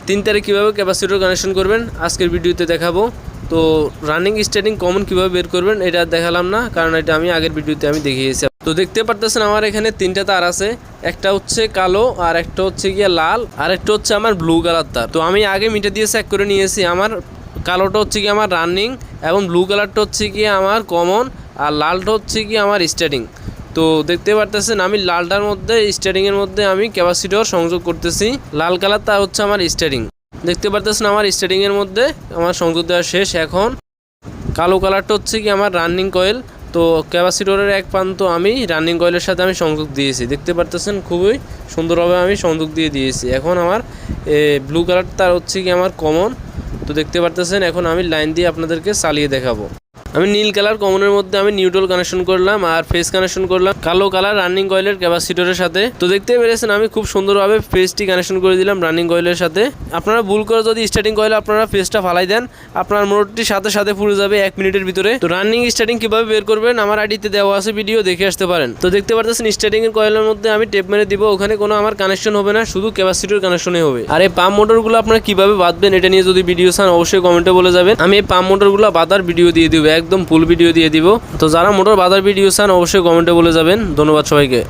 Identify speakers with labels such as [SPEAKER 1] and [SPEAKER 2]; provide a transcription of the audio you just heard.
[SPEAKER 1] 3 তারে কীভাবে capacitor connection করবেন আজকের ভিডিওতে দেখাবো। তো রানিং স্টার্টিং কমন কীভাবে বের করবেন এটা দেখালাম না, কারণ এটা আমি আগের ভিডিওতে আমি দেখিয়েছি। তো দেখতে পারতেছেন আমার এখানে 3টা তার আছে, একটা হচ্ছে কালো, আর একটা হচ্ছে গিয়ে লাল, আর একটা হচ্ছে আমার ব্লু কালার তার। তো আমি আগে মিটার দিয়ে চেক করে নিয়েছি, আমার কালোটা হচ্ছে কি আমার রানিং, এবং ব্লু কালারটা হচ্ছে কি আমার কমন, আর লালটা হচ্ছে কি আমার স্টার্টিং। তো দেখতে পারতেছেন আমি লালটার মধ্যে স্টার্টিংয়ের মধ্যে আমি ক্যাপাসিটর সংযোগ করতেছি। লাল কালার তার হচ্ছে আমার স্টার্টিং। দেখতে পারতেছেন আমার স্টার্টিংয়ের মধ্যে আমার সংযোগ দেওয়া শেষ। এখন কালো কালারটা হচ্ছে কি আমার রানিং কয়েল। তো ক্যাপাসিটরের এক প্রান্ত আমি রানিং কয়েলের সাথে আমি সংযোগ দিয়েছি, দেখতে পারতেছেন খুবই সুন্দরভাবে আমি সংযোগ দিয়ে দিয়েছি। এখন আমার ব্লু কালার তার হচ্ছে কি আমার কমন। তো দেখতে পারতেছেন এখন আমি লাইন দিয়ে আপনাদেরকে চালিয়ে দেখাবো। আমি নীল কালার কমনের মধ্যে আমি নিউট্রাল কানেকশন করলাম, আর ফেজ কানেকশন করলাম কালো কালার রানিং কয়েলের ক্যাপাসিটরের সাথে। তো দেখতে পেরেছেন আমি খুব সুন্দরভাবে ফেজটি কানেকশন করে দিলাম রানিং কয়েলের সাথে। আপনারা ভুল করে যদি স্টার্টিং কয়েলে আপনারা ফেজটা ফালাই দেন, আপনার মোটরটি সাথে সাথে পুড়ে যাবে 1 মিনিটের ভিতরে। তো রানিং স্টার্টিং কীভাবে বের করবেন আমার আইডিতে দেওয়া আছে, ভিডিও দেখে আসতে পারেন। তো দেখতে পারতেছেন স্টার্টিংয়ের কয়েলের মধ্যে আমি টেপ মেরে দিব, ওখানে কোনো আমার কানেকশন হবে না, শুধু ক্যাপাসিটর কানেকশনই হবে। আর এই পাম্প মোটরগুলো আপনারা কীভাবে বাঁধবেন এটা নিয়ে যদি ভিডিও চান অবশ্যই কমেন্টে বলে যাবেন, আমি এই পাম্প মোটরগুলো বাঁধার ভিডিও দিয়ে দিব, একদম ফুল ভিডিও দিয়ে দিব। তো যারা মোটর বাঁধার ভিডিও চান অবশ্যই কমেন্টে বলে যাবেন। ধন্যবাদ সবাইকে।